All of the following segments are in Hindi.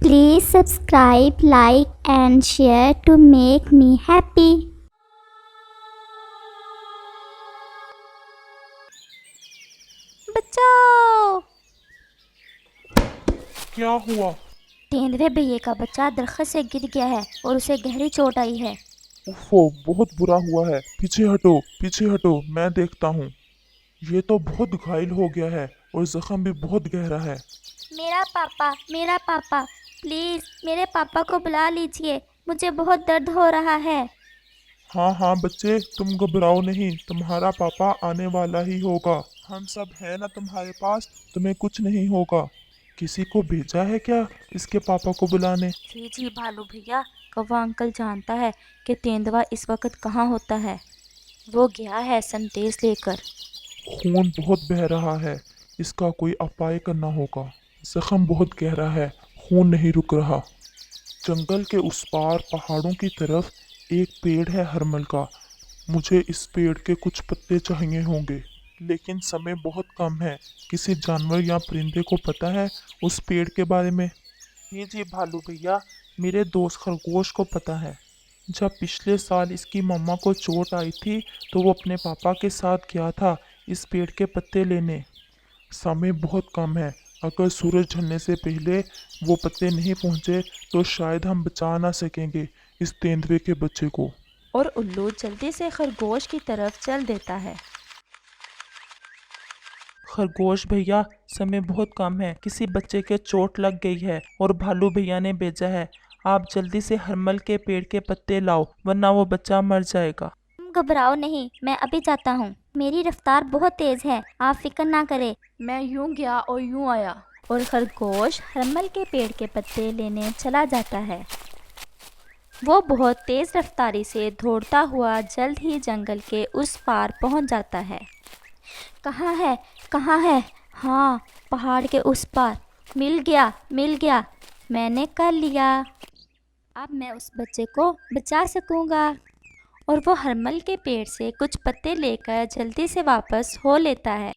Please subscribe, like and share to make me happy. बचाओ! क्या हुआ? तेंदुए भैया का बच्चा दरख्त से गिर गया है और उसे गहरी चोट आई है। उफ़ो, बहुत बुरा हुआ है। पीछे हटो, पीछे हटो, मैं देखता हूँ। ये तो बहुत घायल हो गया है और जख्म भी बहुत गहरा है। मेरा पापा, प्लीज़ मेरे पापा को बुला लीजिए, मुझे बहुत दर्द हो रहा है। हाँ हाँ बच्चे, तुम घबराओ नहीं, तुम्हारा पापा आने वाला ही होगा। हम सब हैं ना तुम्हारे पास, तुम्हें कुछ नहीं होगा। किसी को भेजा है क्या इसके पापा को बुलाने? जी भालू भैया, कौवा अंकल जानता है कि तेंदुआ इस वक्त कहाँ होता है। वो गया है संदेश लेकर। खून बहुत बह रहा है, इसका कोई उपाय करना होगा। जख्म बहुत गहरा है, खून नहीं रुक रहा। जंगल के उस पार पहाड़ों की तरफ एक पेड़ है हरमल का। मुझे इस पेड़ के कुछ पत्ते चाहिए होंगे, लेकिन समय बहुत कम है। किसी जानवर या परिंदे को पता है उस पेड़ के बारे में? जी भालू भैया, मेरे दोस्त खरगोश को पता है। जब पिछले साल इसकी मम्मा को चोट आई थी तो वो अपने पापा के साथ गया था इस पेड़ के पत्ते लेने। समय बहुत कम है, अगर सूरज ढलने से पहले वो पत्ते नहीं पहुंचे तो शायद हम बचा ना सकेंगे इस तेंदुए के बच्चे को। और उल्लू जल्दी से खरगोश की तरफ चल देता है। खरगोश भैया, समय बहुत कम है, किसी बच्चे के चोट लग गई है और भालू भैया ने भेजा है। आप जल्दी से हरमल के पेड़ के पत्ते लाओ, वरना वो बच्चा मर जाएगा। तुम घबराओ नहीं, मैं अभी जाता हूँ। मेरी रफ्तार बहुत तेज़ है, आप फिक्र ना करें। मैं यूं गया और यूं आया, और खरगोश हरमल के पेड़ के पत्ते लेने चला जाता है। वो बहुत तेज़ रफ्तारी से दौड़ता हुआ जल्द ही जंगल के उस पार पहुंच जाता है। कहाँ है, कहाँ है? हाँ, पहाड़ के उस पार। मिल गया, मैंने कर लिया। अब मैं उस बच्चे को बचा सकूंगा। और वो हरमल के पेड़ से कुछ पत्ते लेकर जल्दी से वापस हो लेता है।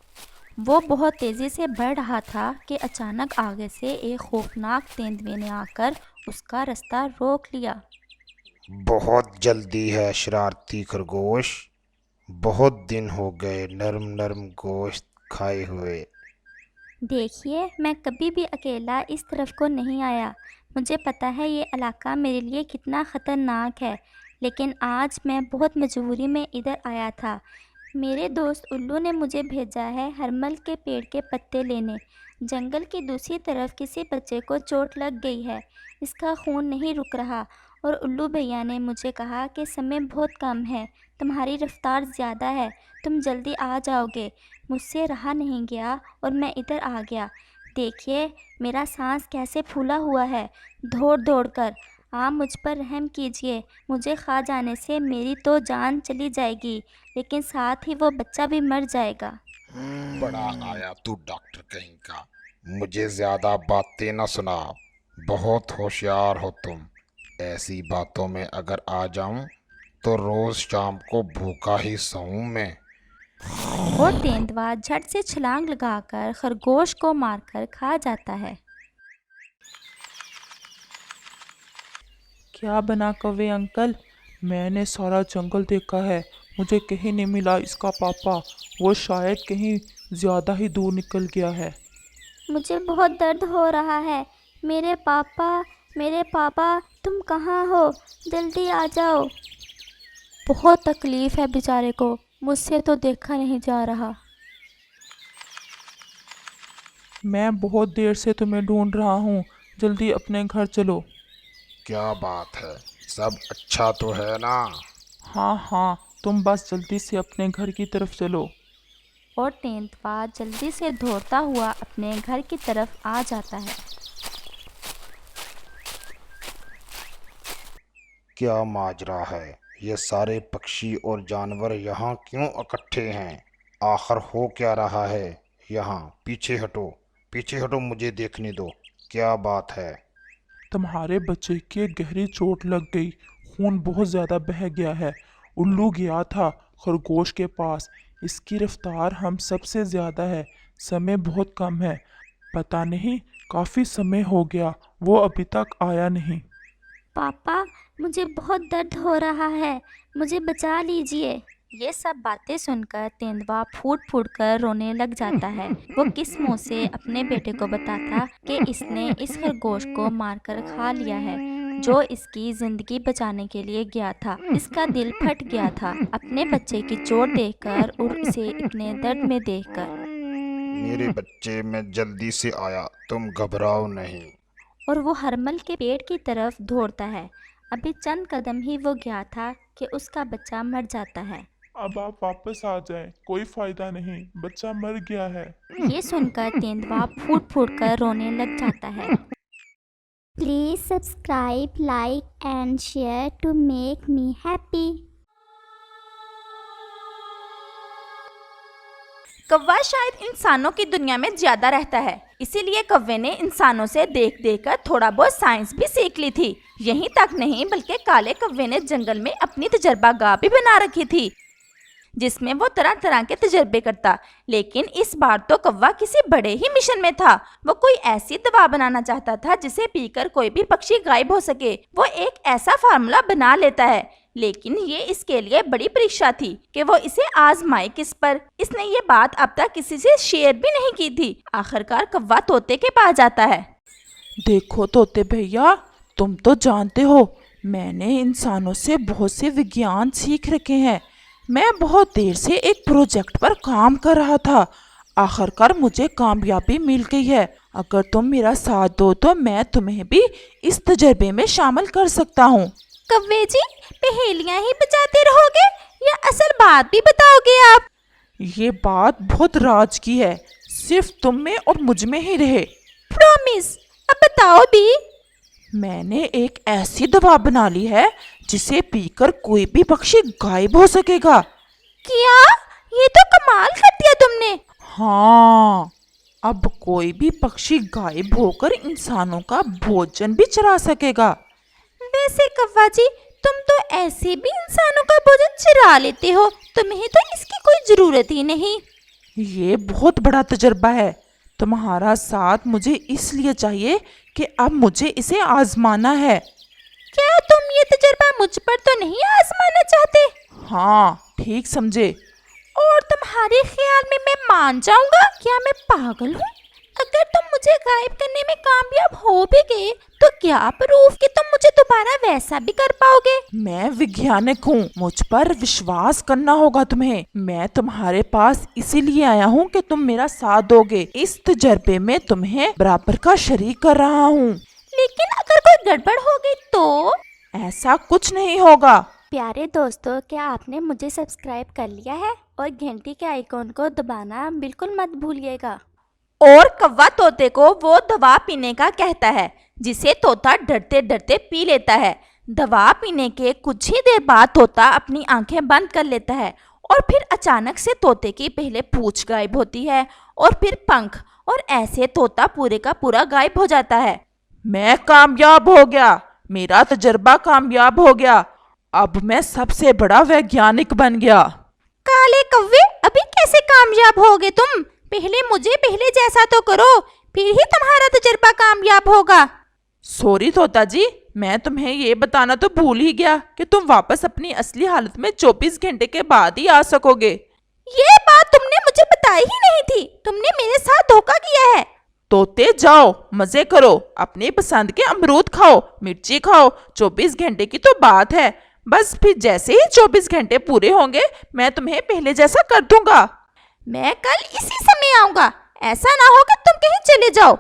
वो बहुत तेज़ी से बढ़ रहा था कि अचानक आगे से एक खौफनाक तेंदुए ने आकर उसका रास्ता रोक लिया। बहुत जल्दी है शरारती खरगोश। बहुत दिन हो गए नरम नरम गोश्त खाए हुए। देखिए, मैं कभी भी अकेला इस तरफ को नहीं आया। मुझे पता है ये इलाका मेरे लिए कितना ख़तरनाक है, लेकिन आज मैं बहुत मजबूरी में इधर आया था। मेरे दोस्त उल्लू ने मुझे भेजा है हरमल के पेड़ के पत्ते लेने। जंगल की दूसरी तरफ किसी बच्चे को चोट लग गई है, इसका खून नहीं रुक रहा। और उल्लू भैया ने मुझे कहा कि समय बहुत कम है, तुम्हारी रफ्तार ज़्यादा है, तुम जल्दी आ जाओगे। मुझसे रहा नहीं गया और मैं इधर आ गया। देखिए मेरा सांस कैसे फूला हुआ है, दौड़ दौड़ कर। आप मुझ पर रहम कीजिए, मुझे खा जाने से मेरी तो जान चली जाएगी, लेकिन साथ ही वो बच्चा भी मर जाएगा। बड़ा आया तू डॉक्टर कहीं का। मुझे ज्यादा बातें न सुना। बहुत होशियार हो तुम। ऐसी बातों में अगर आ जाऊं तो रोज शाम को भूखा ही सोऊं मैं। और तेंदुआ झट से छलांग लगाकर खरगोश को मारकर खा जाता है। क्या बना कौवे अंकल? मैंने सारा जंगल देखा है, मुझे कहीं नहीं मिला इसका पापा। वो शायद कहीं ज़्यादा ही दूर निकल गया है। मुझे बहुत दर्द हो रहा है। मेरे पापा, तुम कहाँ हो? जल्दी आ जाओ। बहुत तकलीफ है बेचारे को, मुझसे तो देखा नहीं जा रहा। मैं बहुत देर से तुम्हें ढूंढ रहा हूँ, जल्दी अपने घर चलो। क्या बात है, सब अच्छा तो है ना? हाँ हाँ, तुम बस जल्दी से अपने घर की तरफ चलो। और तेंदुआ जल्दी से दौड़ता हुआ अपने घर की तरफ आ जाता है। क्या माजरा है? ये सारे पक्षी और जानवर यहाँ क्यों इकट्ठे हैं? आखिर हो क्या रहा है यहाँ? पीछे हटो, पीछे हटो, मुझे देखने दो। क्या बात है? तुम्हारे बच्चे की गहरी चोट लग गई, खून बहुत ज़्यादा बह गया है। उल्लू गया था खरगोश के पास, इसकी रफ्तार हम सबसे ज़्यादा है, समय बहुत कम है। पता नहीं काफी समय हो गया, वो अभी तक आया नहीं। पापा, मुझे बहुत दर्द हो रहा है, मुझे बचा लीजिए। ये सब बातें सुनकर तेंदुआ फूट फूट कर रोने लग जाता है। वो किस मुंह से अपने बेटे को बताता कि इसने इस खरगोश को मारकर खा लिया है जो इसकी जिंदगी बचाने के लिए गया था। इसका दिल फट गया था अपने बच्चे की चोट देखकर और उसे इतने दर्द में देखकर। मेरे बच्चे, मैं जल्दी से आया, तुम घबराओ नहीं। और वो हरमल के पेड़ की तरफ दौड़ता है। अभी चंद कदम ही वो गया था कि उसका बच्चा मर जाता है। अब आप वापस आ जाएं, कोई फायदा नहीं, बच्चा मर गया है। ये सुनकर तेंदुआ फूट फूट कर रोने लग जाता है। Please subscribe, like and share to make me happy. कौवा शायद इंसानों की दुनिया में ज्यादा रहता है, इसीलिए कौवे ने इंसानों से देख देख कर थोड़ा बहुत साइंस भी सीख ली थी। यहीं तक नहीं बल्कि काले कौवे ने जंगल में अपनी तजर्बागाह भी बना रखी थी जिसमें वो तरह तरह के तजर्बे करता। लेकिन इस बार तो कौवा किसी बड़े ही मिशन में था। वो कोई ऐसी दवा बनाना चाहता था जिसे पीकर कोई भी पक्षी गायब हो सके। वो एक ऐसा फार्मूला बना लेता है, लेकिन ये इसके लिए बड़ी परीक्षा थी कि वो इसे आजमाए किस पर। इसने ये बात अब तक किसी से शेयर भी नहीं की थी। आखिरकार कौवा तोते के पास जाता है। देखो तोते भैया, तुम तो जानते हो मैंने इंसानों से बहुत से विज्ञान सीख रखे हैं। मैं बहुत देर से एक प्रोजेक्ट पर काम कर रहा था, आखिरकार मुझे कामयाबी मिल गई है। अगर तुम मेरा साथ दो तो मैं तुम्हें भी इस तजर्बे में शामिल कर सकता हूँ। कौवे जी, पहेलियां ही बजाते रहोगे या असल बात भी बताओगे आप? ये बात बहुत राज की है, सिर्फ तुम में और मुझ में ही रहे। प्रॉमिस, अब बताओ भी। मैंने एक ऐसी दवा बना ली है जिसे पीकर कोई भी पक्षी गायब हो सकेगा। क्या? ये तो कमाल कर दिया तुमने। हाँ, अब कोई भी पक्षी गायब होकर इंसानों का भोजन भी चुरा सकेगा। वैसे कौवा जी, तुम तो ऐसे भी इंसानों का भोजन चुरा लेते हो, तुम्हें तो इसकी कोई जरूरत ही नहीं। ये बहुत बड़ा तजर्बा है, तुम्हारा साथ मुझे इसलिए चाहिए कि अब मुझे इसे आजमाना है। क्या तुम ये तजर्बा मुझ पर तो नहीं आजमाना चाहते? हाँ, ठीक समझे। और तुम्हारे ख्याल में मैं मान जाऊंगा? क्या मैं पागल हूँ? अगर तुम मुझे गायब करने में कामयाब हो भी गए तो क्या प्रूफ कि तुम मुझे दोबारा वैसा भी कर पाओगे? मैं वैज्ञानिक हूँ, मुझ पर विश्वास करना होगा तुम्हें। मैं तुम्हारे पास इसीलिए आया हूँ कि तुम मेरा साथ दोगे। इस तजर्बे में तुम्हें बराबर का शरीक कर रहा हूँ। लेकिन अगर कोई गड़बड़ हो गई तो? ऐसा कुछ नहीं होगा। प्यारे दोस्तों, क्या आपने मुझे सब्सक्राइब कर लिया है? और घंटी के आइकॉन को दबाना बिल्कुल मत भूलिएगा। और कौवा तोते को वो दवा पीने का कहता है जिसे तोता डरते डरते पी लेता है। दवा पीने के कुछ ही देर बाद तोता अपनी आंखें बंद कर लेता है और फिर अचानक से तोते की पहले पूंछ गायब होती है और फिर पंख, और ऐसे तोता पूरे का पूरा गायब हो जाता है। मैं कामयाब हो गया, मेरा तजर्बा कामयाब हो गया। अब मैं सबसे बड़ा वैज्ञानिक बन गया। काले कौवे, अभी कैसे कामयाब होगे तुम? पहले जैसा तो करो, फिर ही तुम्हारा तजर्बा कामयाब होगा। सॉरी तोता जी, मैं तुम्हें ये बताना तो भूल ही गया कि तुम वापस अपनी असली हालत में 24 घंटे के बाद ही आ सकोगे। ये बात तुमने मुझे बताई ही नहीं थी। तुमने मेरे साथ धोखा किया है। तोते जाओ, मजे करो, अपनी पसंद के अमरूद खाओ, मिर्ची खाओ। 24 घंटे की तो बात है, बस फिर जैसे ही 24 घंटे पूरे होंगे मैं तुम्हें पहले जैसा कर दूंगा। मैं कल इसी समय आऊंगा, ऐसा ना हो कि तुम कहीं चले जाओ।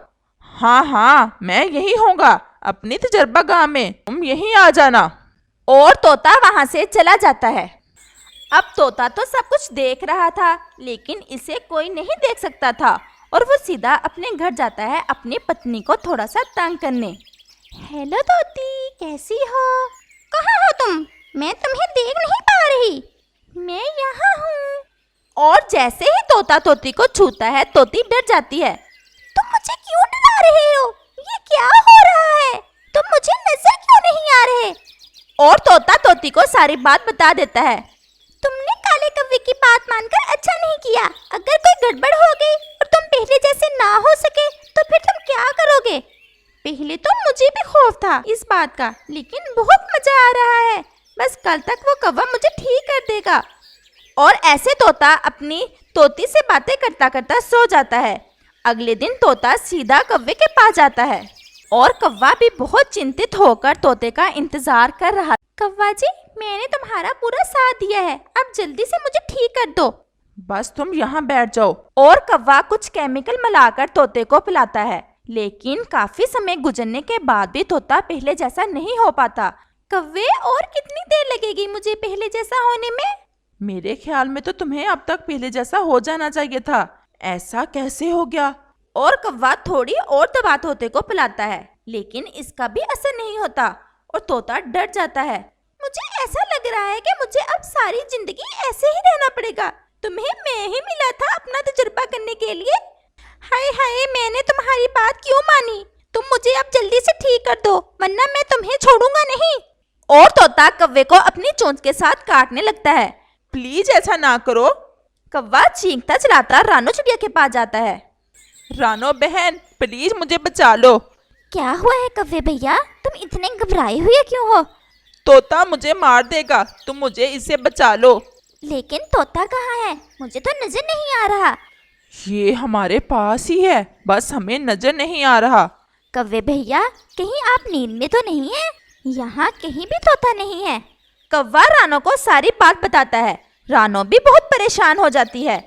हाँ हाँ, मैं यही होऊंगा अपनी तजर्बागाह में, तुम यहीं आ जाना। और तोता वहां से चला जाता है। अब तोता तो सब कुछ देख रहा था, लेकिन इसे कोई नहीं देख सकता था और वो सीधा अपने घर जाता है अपनी पत्नी को थोड़ा सा तंग करने। हेलो तोती, कैसी हो? कहाँ हो तुम? मैं तुम्हें देख नहीं पा रही। मैं यहाँ हूँ। और जैसे ही तोता तोती को छूता है, तोती डर जाती है। तुम मुझे क्यों डरा रहे हो? ये क्या हो रहा है? तुम मुझे नजर क्यों नहीं आ रहे? और तोता तोती को सारी बात बता देता है। तुमने काले कौवे की बात मानकर अच्छा नहीं किया। अगर कोई गड़बड़ हो गई और तुम पहले जैसे ना हो सके तो फिर तुम क्या करोगे? पहले तो मुझे भी खौफ था इस बात का, लेकिन बहुत मजा आ रहा है। बस कल तक वो कौवा मुझे ठीक कर देगा। और ऐसे तोता अपनी तोती से बातें करता करता सो जाता है। अगले दिन तोता सीधा कौवे के पास जाता है और कौवा भी बहुत चिंतित होकर तोते का इंतजार कर रहा। कौवा जी, मैंने तुम्हारा पूरा साथ दिया है, अब जल्दी से मुझे ठीक कर दो। बस तुम यहाँ बैठ जाओ। और कौवा कुछ केमिकल मिलाकर तोते को पिलाता है, लेकिन काफी समय गुजरने के बाद भी तोता पहले जैसा नहीं हो पाता। कौवे, और कितनी देर लगेगी मुझे पहले जैसा होने में? मेरे ख्याल में तो तुम्हें अब तक पहले जैसा हो जाना चाहिए था। ऐसा कैसे हो गया? और कौवा थोड़ी और दवा तोते को पिलाता है, लेकिन इसका भी असर नहीं होता और तोता डर जाता है। मुझे ऐसा लग रहा है कि मुझे अब सारी जिंदगी ऐसे ही रहना पड़ेगा। तुम्हें मैं ही मिला था अपना तजुर्बा करने के लिए। हाय हाय, मैंने तुम्हारी बात क्यों मानी? तुम मुझे अब जल्दी से ठीक कर दो, वरना मैं तुम्हें छोड़ूंगा नहीं। और तोता कौवे को अपनी चोंच के साथ काटने लगता है। प्लीज ऐसा ना करो। कौवा चीखता चलाता रानो चिड़िया के पास जाता है। रानो बहन, प्लीज मुझे बचा लो। क्या हुआ है कौवे भैया, तुम इतने घबराए हुए क्यों हो? तोता मुझे मार देगा, तुम मुझे इससे बचा लो। लेकिन तोता कहाँ है? मुझे तो नजर नहीं आ रहा। ये हमारे पास ही है, बस हमें नजर नहीं आ रहा। कौवे भैया, कहीं आप नींद में तो नहीं है? यहाँ कहीं भी तोता नहीं है। कौवा रानो को सारी बात बताता है। रानो भी बहुत परेशान हो जाती है।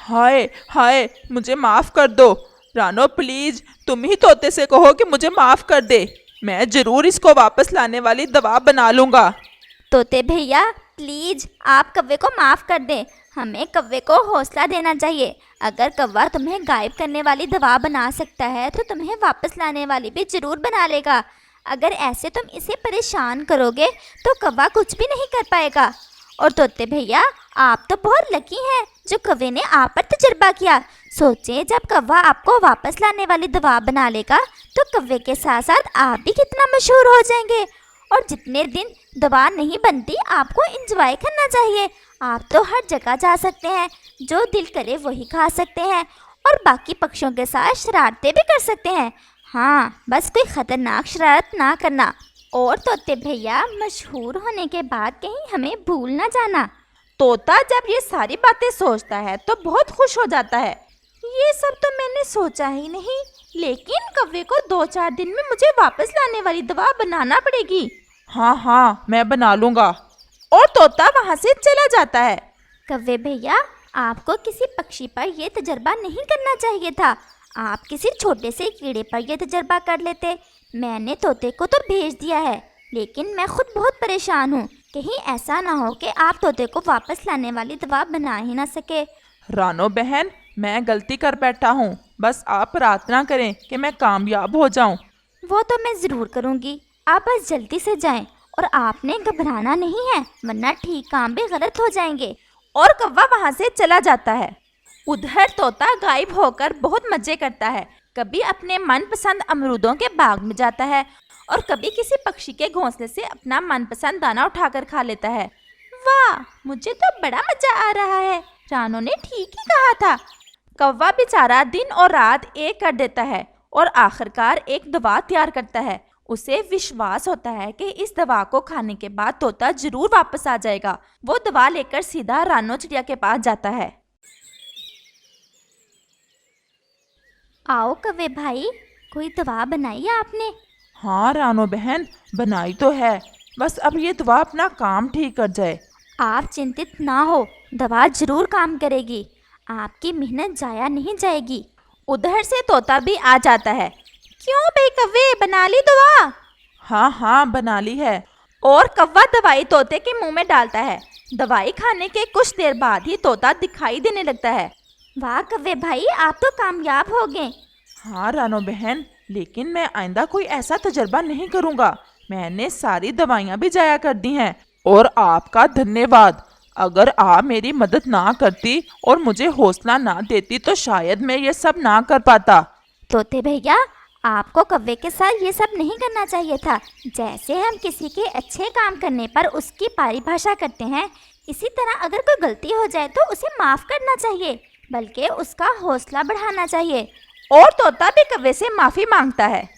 हाय हाय, मुझे माफ कर दो। रानो प्लीज, तुम ही तोते से कहो कि मुझे माफ कर दे। मैं जरूर इसको वापस लाने वाली दवा बना लूंगा। तोते भैया प्लीज, आप कौवे को माफ कर दें। हमें कौवे को हौसला देना चाहिए। अगर कौवा तुम्हें गायब करने वाली दवा बना सकता है तो तुम्हें वापस लाने वाली भी जरूर बना लेगा। अगर ऐसे तुम इसे परेशान करोगे तो कौवा कुछ भी नहीं कर पाएगा। और तोते भैया, आप तो बहुत लकी हैं जो कौवे ने आप पर तजुर्बा किया। सोचें, जब कौवा आपको वापस लाने वाली दवा बना लेगा तो कौवे के साथ साथ आप भी कितना मशहूर हो जाएंगे। और जितने दिन दवा नहीं बनती आपको एंजॉय करना चाहिए। आप तो हर जगह जा सकते हैं, जो दिल करे वही खा सकते हैं और बाकी पक्षियों के साथ शरारतें भी कर सकते हैं। हाँ, बस कोई ख़तरनाक शरारत ना करना। और तोते भैया, मशहूर होने के बाद कहीं हमें भूल ना जाना। तोता जब ये सारी बातें सोचता है तो बहुत खुश हो जाता है। ये सब तो मैंने सोचा ही नहीं, लेकिन कौवे को 2-4 दिन में मुझे वापस लाने वाली दवा बनाना पड़ेगी। हाँ हाँ, मैं बना लूंगा। और तोता वहाँ से चला जाता है। कौवे भैया, आपको किसी पक्षी पर यह तजर्बा नहीं करना चाहिए था। आप किसी छोटे से कीड़े पर यह तजर्बा कर लेते। मैंने तोते को तो भेज दिया है, लेकिन मैं खुद बहुत परेशान हूँ। कहीं ऐसा ना हो कि आप तोते को वापस लाने वाली दवा बना ही ना सके। रानो बहन, मैं गलती कर बैठा हूँ। बस आप प्रार्थना करें कि मैं कामयाब हो जाऊँ। वो तो मैं ज़रूर करूँगी। आप बस जल्दी से जाएं और आपने घबराना नहीं है, वरना ठीक काम भी गलत हो जाएंगे। और कौवा वहाँ से चला जाता है। उधर तोता गायब होकर बहुत मजे करता है। कभी अपने मनपसंद अमरूदों के बाग में जाता है और कभी किसी पक्षी के घोंसले से अपना मनपसंद दाना उठाकर खा लेता है। वाह, मुझे तो बड़ा मजा आ रहा है। रानो ने ठीक ही कहा था। कौवा बेचारा दिन और रात एक कर देता है और आखिरकार एक दवा तैयार करता है। उसे विश्वास होता है कि इस दवा को खाने के बाद तोता जरूर वापस आ जाएगा। वो दवा लेकर सीधा रानो चिड़िया के पास जाता है। आओ कौवे भाई, कोई दवा बनाई है आपने? हाँ रानो बहन, बनाई तो है। बस अब ये दवा अपना काम ठीक कर जाए। आप चिंतित ना हो, दवा जरूर काम करेगी। आपकी मेहनत जाया नहीं जाएगी। उधर से तोता भी आ जाता है। क्यों बे कौवे, बना ली दवा? हाँ हाँ, बना ली है। और कौवा दवाई तोते के मुंह में डालता है। दवाई खाने के कुछ देर बाद ही तोता दिखाई देने लगता है। वाह कौवे भाई, आप तो कामयाब हो गए। हाँ रानो बहन, लेकिन मैं आइंदा कोई ऐसा तजर्बा नहीं करूँगा। मैंने सारी दवाइयाँ भी जाया कर दी हैं। और आपका धन्यवाद। अगर आप मेरी मदद ना करती और मुझे हौसला ना देती तो शायद मैं ये सब ना कर पाता। तोते भैया, आपको कौवे के साथ ये सब नहीं करना चाहिए था। जैसे हम किसी के अच्छे काम करने पर उसकी परिभाषा करते हैं, इसी तरह अगर कोई गलती हो जाए तो उसे माफ़ करना चाहिए, बल्कि उसका हौसला बढ़ाना चाहिए। और तोता भी कौवे से माफ़ी मांगता है।